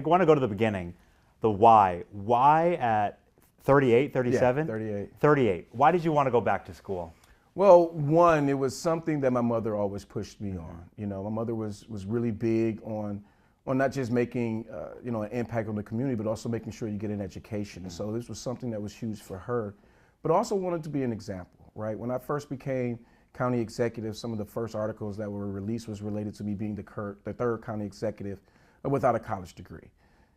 want to go to the beginning, the why. Why at 38, 37? Yeah, 38. 38. Why did you want to go back to school? Well, one, it was something that my mother always pushed me on. You know, my mother was really big on not just making you know, an impact on the community, but also making sure you get an education. And so this was something that was huge for her, but also wanted to be an example, right? When I first became county executive, some of the first articles that were released was related to me being the third county executive without a college degree.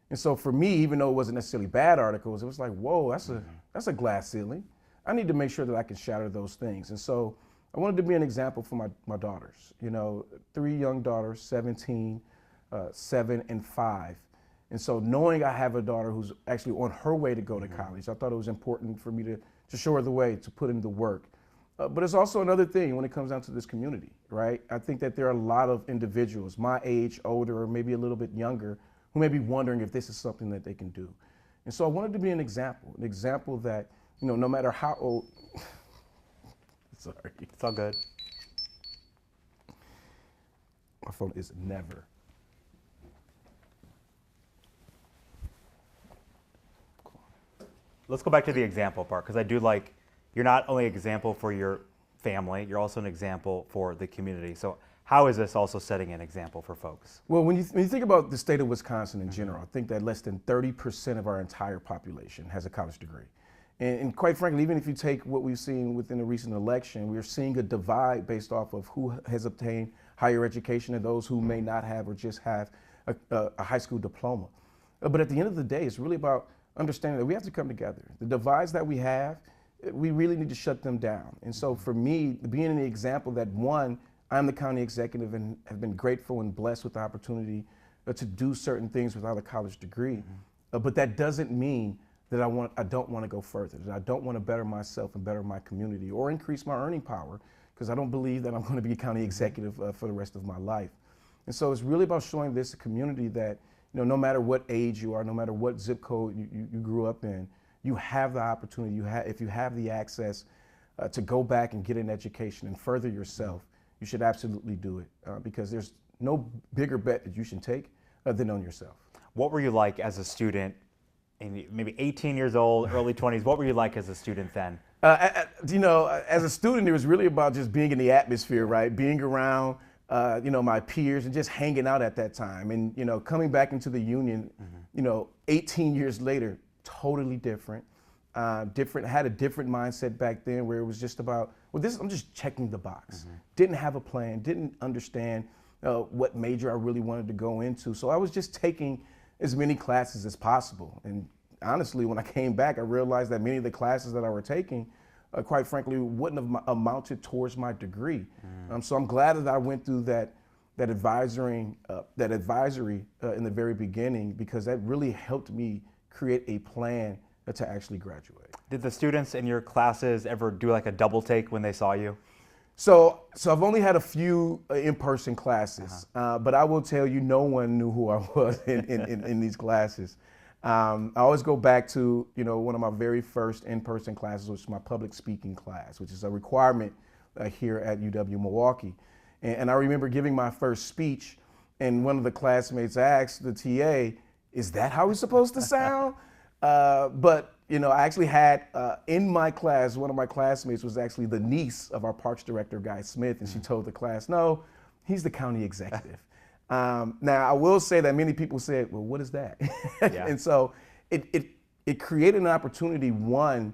And so for me, even though it wasn't necessarily bad articles, it was like, whoa, that's a glass ceiling. I need to make sure that I can shatter those things. And so I wanted to be an example for my daughters. You know, 3 young daughters, 17, 7, and 5. And so knowing I have a daughter who's actually on her way to go to college, I thought it was important for me to show her the way, to put in the work. But it's also another thing when it comes down to this community, right? I think that there are a lot of individuals, my age, older, or maybe a little bit younger, who may be wondering if this is something that they can do. And so I wanted to be an example that, you know, no matter how old, sorry. It's all good. My phone is never. Let's go back to the example part, because I do like, you're not only an example for your family, you're also an example for the community. So how is this also setting an example for folks? Well, when you think about the state of Wisconsin in general, I think that less than 30% of our entire population has a college degree. And quite frankly, even if you take what we've seen within the recent election, we're seeing a divide based off of who has obtained higher education and those who may not have or just have a high school diploma. But at the end of the day, it's really about understanding that we have to come together. The divides that we have, we really need to shut them down. And so for me, being an example that, one, I'm the county executive and have been grateful and blessed with the opportunity to do certain things without a college degree. But that doesn't mean that I don't want to go further, that I don't want to better myself and better my community or increase my earning power, because I don't believe that I'm going to be a county executive for the rest of my life. And so it's really about showing this community that, you know, no matter what age you are, no matter what zip code you grew up in, you have the opportunity, if you have the access to go back and get an education and further yourself, you should absolutely do it, because there's no bigger bet that you should take than on yourself. What were you like as a student, maybe 18 years old, early 20s? What were you like as a student then? You know, as a student, it was really about just being in the atmosphere, right? Being around, you know, my peers and just hanging out at that time. And, you know, coming back into the union, you know, 18 years later, totally different. Had a different mindset back then where it was just about, well, I'm just checking the box. Didn't have a plan, didn't understand what major I really wanted to go into. So I was just taking as many classes as possible. And honestly, when I came back, I realized that many of the classes that I were taking, quite frankly, wouldn't have amounted towards my degree. So I'm glad that I went through that advisory in the very beginning, because that really helped me create a plan to actually graduate. Did the students in your classes ever do like a double take when they saw you? So I've only had a few in-person classes, but I will tell you, no one knew who I was in these classes. I always go back to, you know, one of my very first in-person classes, which is my public speaking class, which is a requirement here at UW-Milwaukee. And I remember giving my first speech, and one of the classmates asked the TA, "Is that how it's supposed to sound?" But you know, I actually had in my class, one of my classmates was actually the niece of our parks director, Guy Smith, and she told the class, "No, he's the county executive." Now, I will say that many people said, "Well, what is that?" Yeah. And so it created an opportunity, one,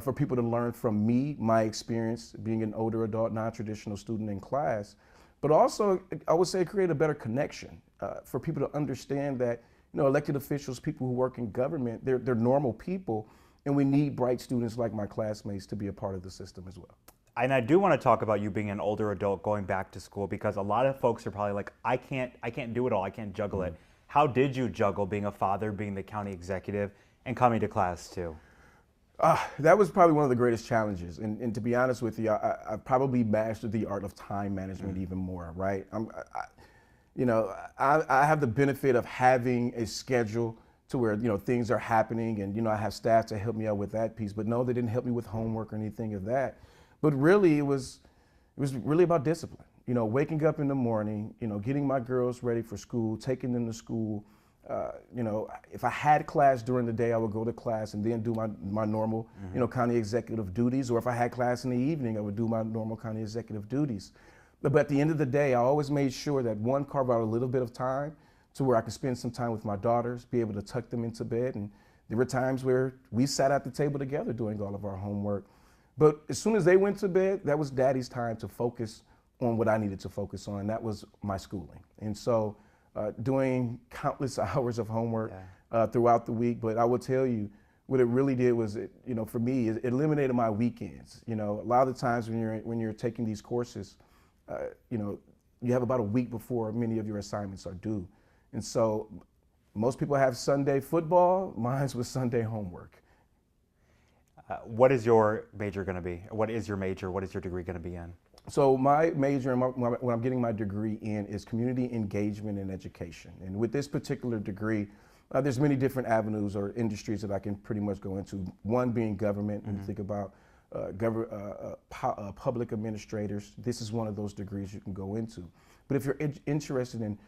for people to learn from me, my experience being an older adult, non-traditional student in class, but also, I would say, create a better connection for people to understand that, you know, elected officials, people who work in government, they're normal people, and we need bright students like my classmates to be a part of the system as well. And I do want to talk about you being an older adult going back to school, because a lot of folks are probably like, I can't do it all, I can't juggle it. How did you juggle being a father, being the county executive, and coming to class too? That was probably one of the greatest challenges. And to be honest with you, I probably mastered the art of time management even more, right? You know, I have the benefit of having a schedule to where, you know, things are happening, and, you know, I have staff to help me out with that piece, but no, they didn't help me with homework or anything of that. But really, it was really about discipline. You know, waking up in the morning, you know, getting my girls ready for school, taking them to school, You know, if I had class during the day, I would go to class and then do my normal, you know, county executive duties. Or if I had class in the evening, I would do my normal county executive duties. But at the end of the day, I always made sure that one, carve out a little bit of time to where I could spend some time with my daughters, be able to tuck them into bed. And there were times where we sat at the table together doing all of our homework. But as soon as they went to bed, that was daddy's time to focus on what I needed to focus on. That was my schooling. And so doing countless hours of homework throughout the week. But I will tell you, what it really did was, you know, for me, it eliminated my weekends. You know, a lot of the times when you're taking these courses, you know, you have about a week before many of your assignments are due. And so most people have Sunday football, mine was Sunday homework. What is your major going to be? What is your major? What is your degree going to be in? So my major and what I'm getting my degree in is community engagement and education. And with this particular degree, there's many different avenues or industries that I can pretty much go into. One being government. When you think about public administrators, this is one of those degrees you can go into. But if you're interested in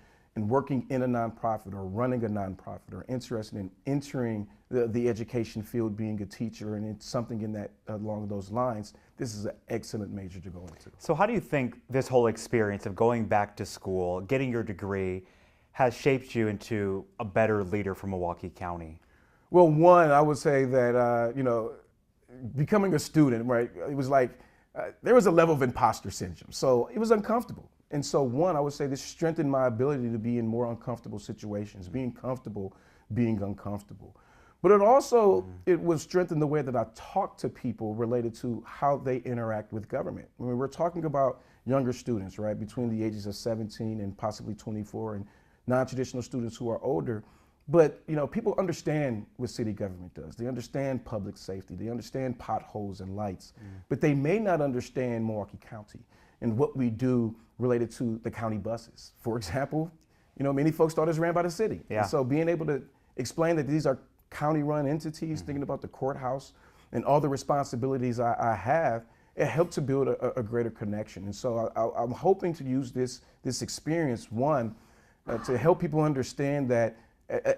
working in a nonprofit or running a nonprofit or interested in entering the education field, being a teacher and it's something in that along those lines, this is an excellent major to go into. So how do you think this whole experience of going back to school, getting your degree, has shaped you into a better leader for Milwaukee County? Well, one, I would say that, you know, becoming a student, right, it was like, there was a level of imposter syndrome. So it was uncomfortable. And so one, I would say this strengthened my ability to be in more uncomfortable situations, being comfortable, being uncomfortable. But it also, it was strengthened the way that I talk to people related to how they interact with government. I mean, we're talking about younger students, right, between the ages of 17 and possibly 24, and non-traditional students who are older. But, you know, people understand what city government does. They understand public safety. They understand potholes and lights. But they may not understand Milwaukee County and what we do related to the county buses. For example, you know, many folks thought it was ran by the city. Yeah. And so being able to explain that these are county-run entities, thinking about the courthouse and all the responsibilities I have, it helped to build a greater connection. And so I'm hoping to use this experience, one, to help people understand that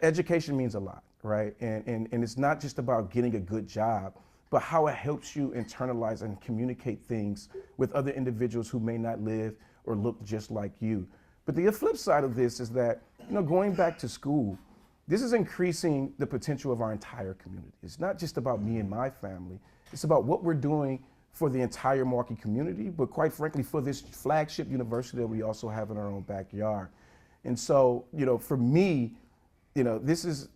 education means a lot, right? And it's not just about getting a good job, but how it helps you internalize and communicate things with other individuals who may not live or look just like you. But the flip side of this is that, you know, going back to school, this is increasing the potential of our entire community. It's not just about me and my family. It's about what we're doing for the entire Milwaukee community, but quite frankly, for this flagship university that we also have in our own backyard. And so, you know, for me, you know, this is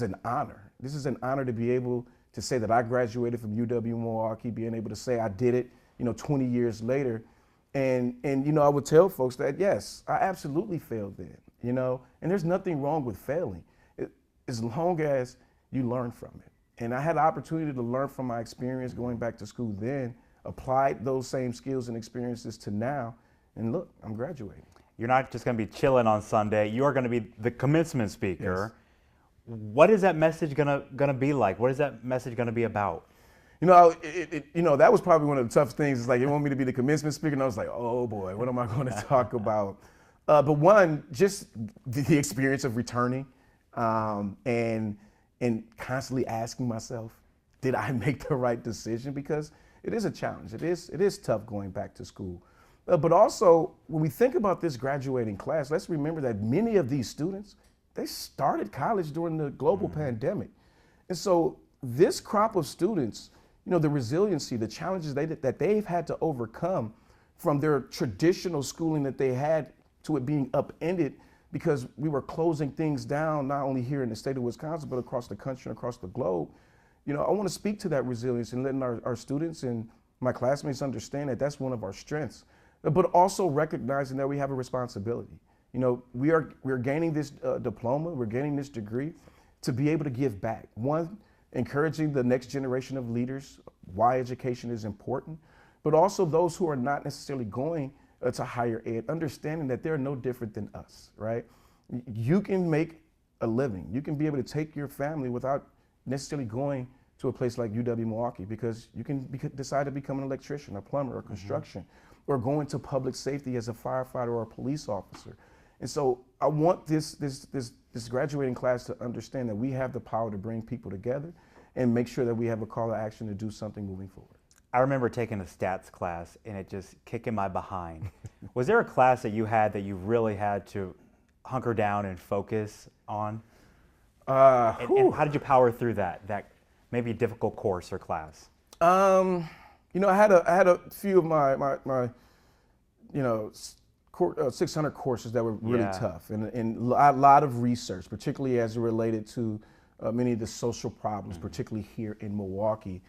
an honor. This is an honor to be able to say that I graduated from UW-Milwaukee, being able to say I did it, you know, 20 years later. And you know, I would tell folks that, yes, I absolutely failed then, you know, and there's nothing wrong with failing as long as you learn from it. And I had the opportunity to learn from my experience going back to school then, applied those same skills and experiences to now, and look, I'm graduating. You're not just going to be chilling on Sunday. You are going to be the commencement speaker. Yes. What is that message gonna be like? What is that message going to be about? You know, you know, that was probably one of the tough things. It's like, they want me to be the commencement speaker, and I was like, oh boy, what am I going to talk about? But one, just the experience of returning, and constantly asking myself, did I make the right decision? Because it is a challenge. It is tough going back to school. But also, when we think about this graduating class, let's remember that many of these students, they started college during the global pandemic. And so this crop of students, you know, the resiliency, the challenges that they've had to overcome from their traditional schooling that they had to it being upended because we were closing things down, not only here in the state of Wisconsin, but across the country and across the globe. You know, I want to speak to that resilience and letting our students and my classmates understand that that's one of our strengths, but also recognizing that we have a responsibility. You know, we're gaining this diploma, we're gaining this degree to be able to give back. One, encouraging the next generation of leaders why education is important, but also those who are not necessarily going to higher ed, understanding that they're no different than us, right? You can make a living. You can be able to take your family without necessarily going to a place like UW-Milwaukee, because you can decide to become an electrician, a plumber, or construction, or go into public safety as a firefighter or a police officer. And so I want this graduating class to understand that we have the power to bring people together and make sure that we have a call to action to do something moving forward. I remember taking a stats class and it just kicking my behind. Was there a class that you had that you really had to hunker down and focus on? And how did you power through that maybe difficult course or class? You know, I had a few of my 600 courses that were really tough, and a lot of research, particularly as it related to many of the social problems, particularly here in Milwaukee.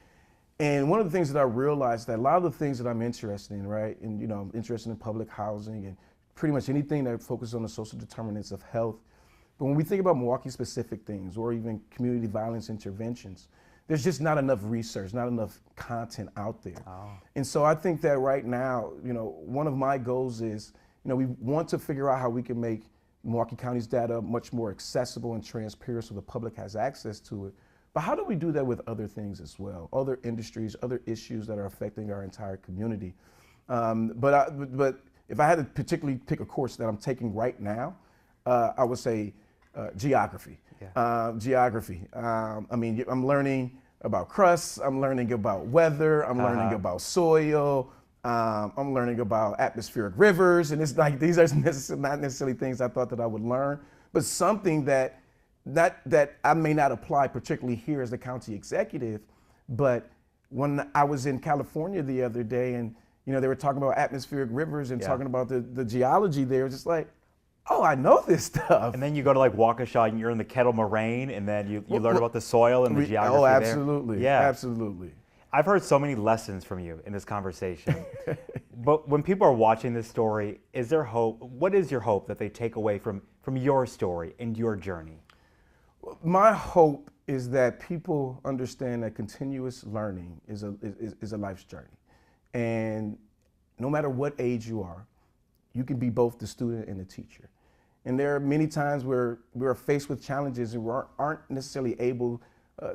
And one of the things that I realized that a lot of the things that I'm interested in, right, and you know, I'm interested in public housing and pretty much anything that focuses on the social determinants of health. But when we think about Milwaukee-specific things or even community violence interventions, there's just not enough research, not enough content out there. Oh. And so I think that right now, you know, one of my goals is, you know, we want to figure out how we can make Milwaukee County's data much more accessible and transparent so the public has access to it. But how do we do that with other things as well, other industries, other issues that are affecting our entire community? But if I had to particularly pick a course that I'm taking right now, I would say geography. Yeah. Geography. I mean, I'm learning about crusts, I'm learning about weather, I'm learning about soil, I'm learning about atmospheric rivers, and it's like these are not necessarily things I thought that I would learn, but something that I may not apply particularly here as the county executive. But when I was in California the other day, and you know they were talking about atmospheric rivers and talking about the geology there, it's just like, oh, I know this stuff. And then you go to like Waukesha and you're in the Kettle Moraine, and then you learn about the soil and the geography there. Oh, absolutely. Yeah, absolutely. I've heard so many lessons from you in this conversation. But when people are watching this story, is there hope? What is your hope that they take away from your story and your journey? My hope is that people understand that continuous learning is a life's journey. And no matter what age you are, you can be both the student and the teacher. And there are many times where we're faced with challenges and we aren't necessarily able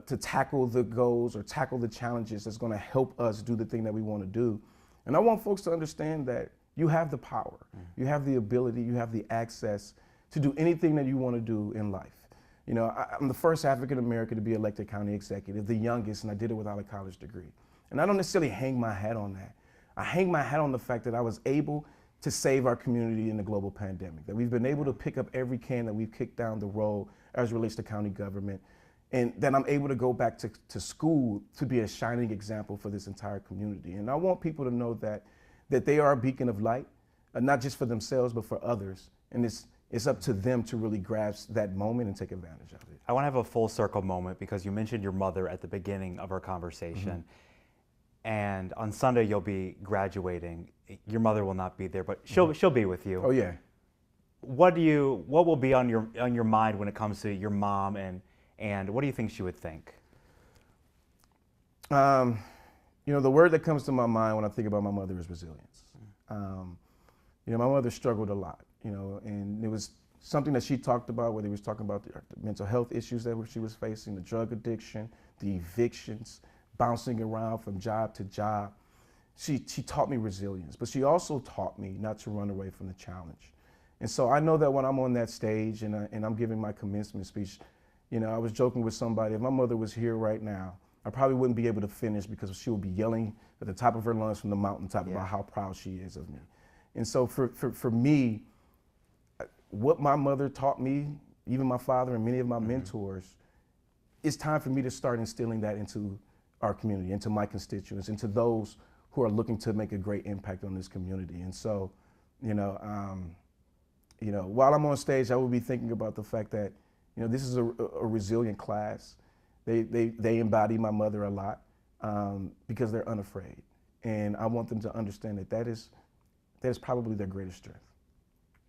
to tackle the goals or tackle the challenges that's going to help us do the thing that we want to do. And I want folks to understand that you have the power, you have the ability, you have the access to do anything that you want to do in life. You know, I'm the first African American to be elected county executive, the youngest, and I did it without a college degree. And I don't necessarily hang my hat on that. I hang my hat on the fact that I was able to save our community in the global pandemic, that we've been able to pick up every can that we've kicked down the road as it relates to county government, and that I'm able to go back to school to be a shining example for this entire community. And I want people to know that they are a beacon of light, not just for themselves, but for others. And it's up to them to really grasp that moment and take advantage of it. I want to have a full circle moment because you mentioned your mother at the beginning of our conversation. And on Sunday you'll be graduating. Your mother will not be there, but she'll be with you. Oh yeah. What will be on your mind when it comes to your mom, and what do you think she would think? You know, the word that comes to my mind when I think about my mother is resilience. You know, my mother struggled a lot, you know, and it was something that she talked about, whether he was talking about the mental health issues that she was facing, the drug addiction, the evictions, bouncing around from job to job. She taught me resilience, but she also taught me not to run away from the challenge. And so I know that when I'm on that stage and I'm giving my commencement speech, you know, I was joking with somebody, if my mother was here right now, I probably wouldn't be able to finish because she would be yelling at the top of her lungs from the mountaintop about how proud she is of me. And so for me, what my mother taught me, even my father and many of my mentors, it's time for me to start instilling that into our community, into my constituents, into those who are looking to make a great impact on this community. And so, you know, while I'm on stage, I will be thinking about the fact that, you know, this is a resilient class. They embody my mother a lot because they're unafraid. And I want them to understand that that is probably their greatest strength.